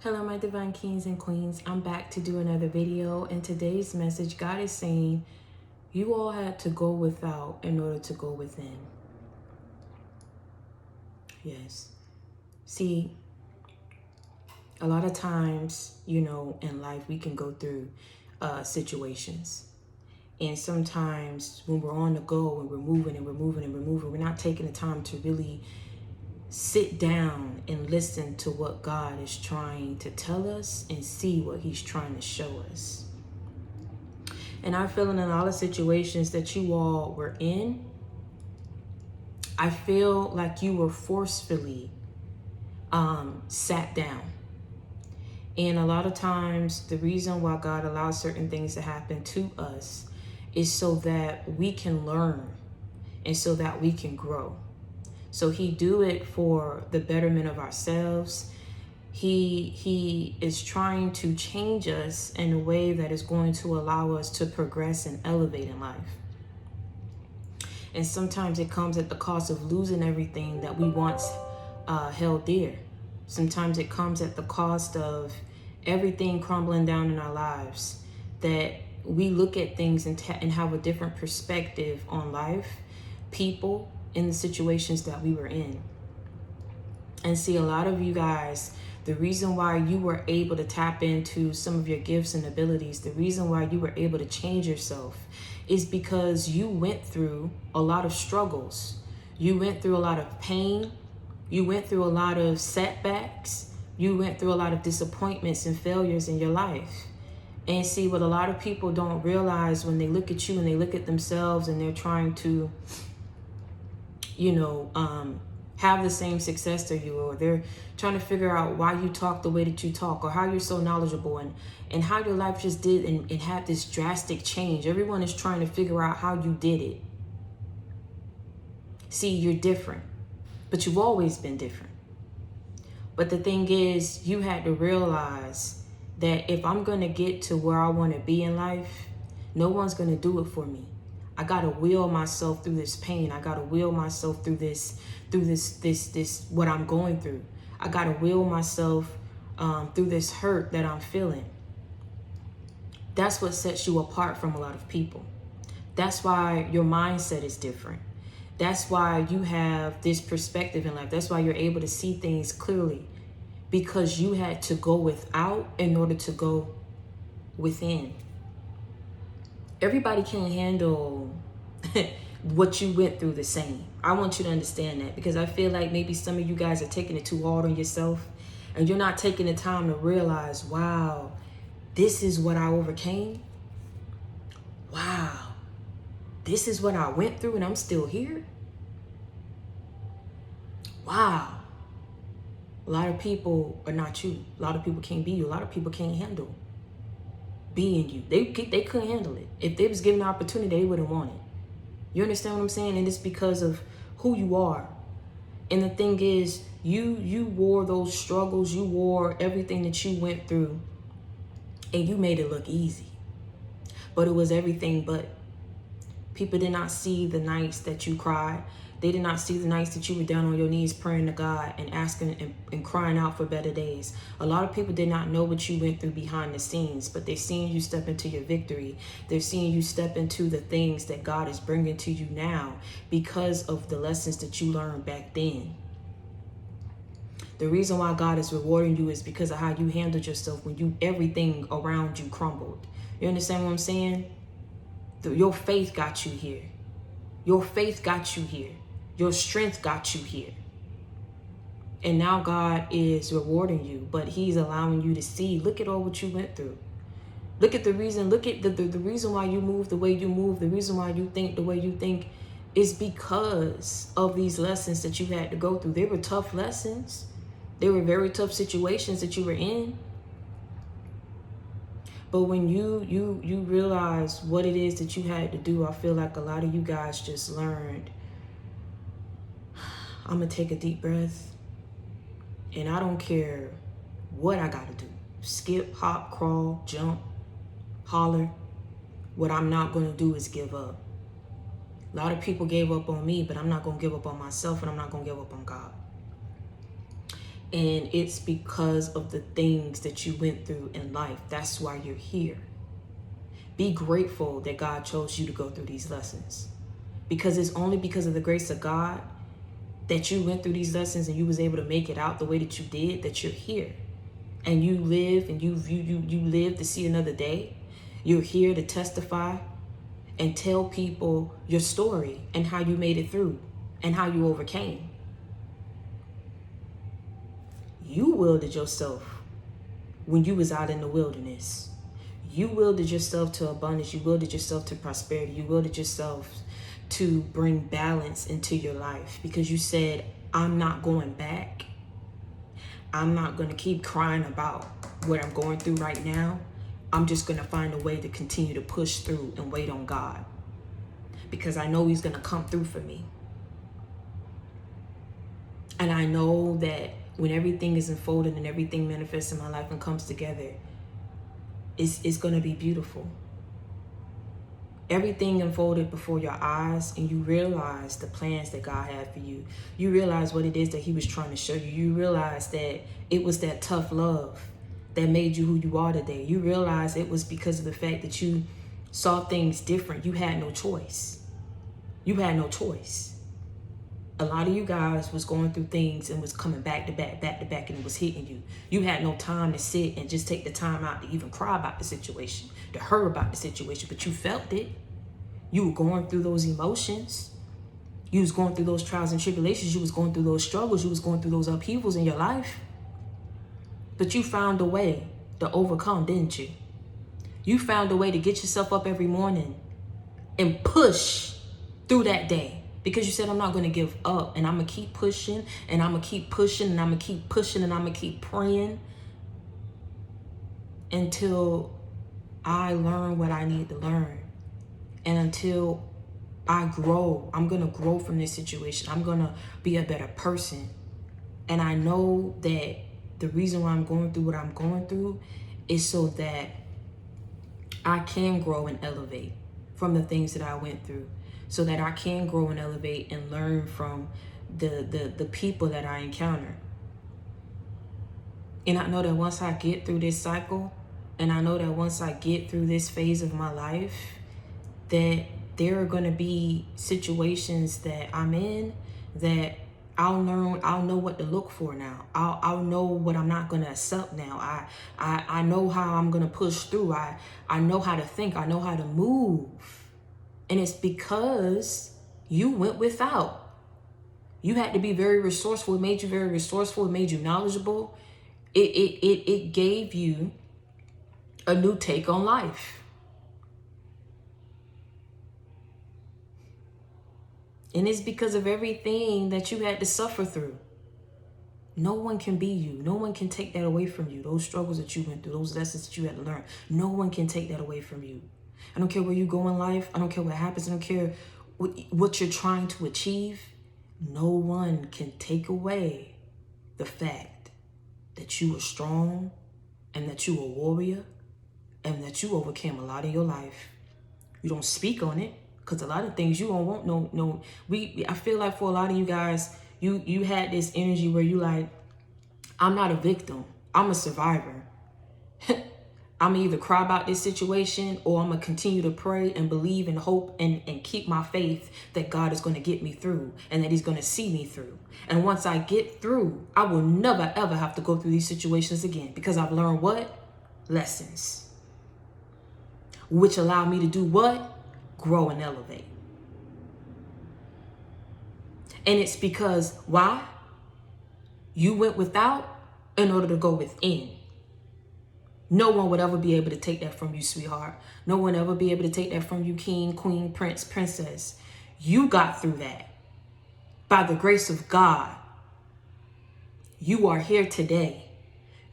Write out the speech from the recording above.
Hello, my divine kings and queens. I'm back to do another video. In today's message, God is saying you all had to go without in order to go within. Yes. See, a lot of times, in life, we can go through situations. And sometimes when we're on the go and we're moving and we're moving and we're moving, we're not taking the time to really sit down and listen to what God is trying to tell us and see what he's trying to show us. And I feel in a lot of situations that you all were in, I feel like you were forcefully sat down. And a lot of times the reason why God allows certain things to happen to us is so that we can learn and so that we can grow. So he do it for the betterment of ourselves. He is trying to change us in a way that is going to allow us to progress and elevate in life. And sometimes it comes at the cost of losing everything that we once held dear. Sometimes it comes at the cost of everything crumbling down in our lives, that we look at things and have a different perspective on life, people, in the situations that we were in. And see, a lot of you guys, the reason why you were able to tap into some of your gifts and abilities, the reason why you were able to change yourself is because you went through a lot of struggles. You went through a lot of pain. You went through a lot of setbacks. You went through a lot of disappointments and failures in your life. And see, what a lot of people don't realize when they look at you and they look at themselves and they're trying to have the same success to you, or they're trying to figure out why you talk the way that you talk, or how you're so knowledgeable, and how your life just did and had this drastic change. Everyone is trying to figure out how you did it. See, you're different, but you've always been different. But the thing is, you had to realize that if I'm going to get to where I want to be in life, no one's going to do it for me. I gotta will myself through this pain. I gotta will myself through this, what I'm going through. I gotta will myself through this hurt that I'm feeling. That's what sets you apart from a lot of people. That's why your mindset is different. That's why you have this perspective in life. That's why you're able to see things clearly, because you had to go without in order to go within. Everybody can't handle what you went through the same. I want you to understand that, because I feel like maybe some of you guys are taking it too hard on yourself and you're not taking the time to realize, wow, this is what I overcame. Wow, this is what I went through and I'm still here. Wow. A lot of people are not you. A lot of people can't be you. A lot of people can't handle being you. They couldn't handle it. If they was given the opportunity, they wouldn't want it. You understand what I'm saying? And it's because of who you are. And the thing is, you wore those struggles, you wore everything that you went through, and you made it look easy. But it was everything but. People did not see the nights that you cried. They did not see the nights that you were down on your knees praying to God and asking and crying out for better days. A lot of people did not know what you went through behind the scenes, but they're seeing you step into your victory. They're seeing you step into the things that God is bringing to you now because of the lessons that you learned back then. The reason why God is rewarding you is because of how you handled yourself when everything around you crumbled. You understand what I'm saying? Your faith got you here. Your faith got you here. Your strength got you here. And now God is rewarding you, but he's allowing you to see, look at all what you went through. Look at the reason, look at the reason why you move the way you move, the reason why you think the way you think is because of these lessons that you had to go through. They were tough lessons. They were very tough situations that you were in. But when you realize what it is that you had to do, I feel like a lot of you guys just learned, I'm going to take a deep breath, and I don't care what I got to do. Skip, hop, crawl, jump, holler. What I'm not going to do is give up. A lot of people gave up on me, but I'm not going to give up on myself, and I'm not going to give up on God. And it's because of the things that you went through in life. That's why you're here. Be grateful that God chose you to go through these lessons. Because it's only because of the grace of God that you went through these lessons and you was able to make it out the way that you did, that you're here. And you live and you live to see another day. You're here to testify and tell people your story and how you made it through and how you overcame. You wielded yourself when you was out in the wilderness. You wielded yourself to abundance. You wielded yourself to prosperity. You wielded yourself to bring balance into your life because you said, I'm not going back. I'm not going to keep crying about what I'm going through right now. I'm just going to find a way to continue to push through and wait on God because I know he's going to come through for me. And I know that when everything is unfolded and everything manifests in my life and comes together, it's going to be beautiful. Everything unfolded before your eyes and you realize the plans that God had for you. You realize what it is that he was trying to show you. You realize that it was that tough love that made you who you are today. You realize it was because of the fact that you saw things different. You had no choice. You had no choice. A lot of you guys was going through things and was coming back to back, and it was hitting you. You had no time to sit and just take the time out to even cry about the situation, to hurt about the situation, but you felt it. You were going through those emotions. You was going through those trials and tribulations. You was going through those struggles. You was going through those upheavals in your life. But you found a way to overcome, didn't you? You found a way to get yourself up every morning and push through that day. Because you said, I'm not going to give up and I'm going to keep pushing and I'm going to keep pushing and I'm going to keep pushing and I'm going to keep praying until I learn what I need to learn. And until I grow, I'm going to grow from this situation. I'm going to be a better person. And I know that the reason why I'm going through what I'm going through is so that I can grow and elevate from the things that I went through. So that I can grow and elevate and learn from the people that I encounter. And I know that once I get through this cycle, and I know that once I get through this phase of my life, that there are going to be situations that I'm in that I'll know what to look for now. I'll know what I'm not going to accept now. I know how I'm going to push through. I know how to think. I know how to move. And it's because you went without. You had to be very resourceful. It made you very resourceful. It made you knowledgeable. It gave you a new take on life. And it's because of everything that you had to suffer through. No one can be you. No one can take that away from you. Those struggles that you went through, those lessons that you had to learn. No one can take that away from you. I don't care where you go in life. I don't care what happens. I don't care what you're trying to achieve. No one can take away the fact that you were strong and that you were a warrior and that you overcame a lot in your life. You don't speak on it because a lot of things you don't want. I feel like for a lot of you guys, you had this energy where you like, I'm not a victim. I'm a survivor. I'm either cry about this situation or I'm going to continue to pray and believe and hope and keep my faith that God is going to get me through and that he's going to see me through. And once I get through, I will never, ever have to go through these situations again because I've learned what? Lessons. Which allow me to do what? Grow and elevate. And it's because why? You went without in order to go within. No one would ever be able to take that from you, sweetheart. No one ever be able to take that from you, king, queen, prince, princess. You got through that. By the grace of God, you are here today.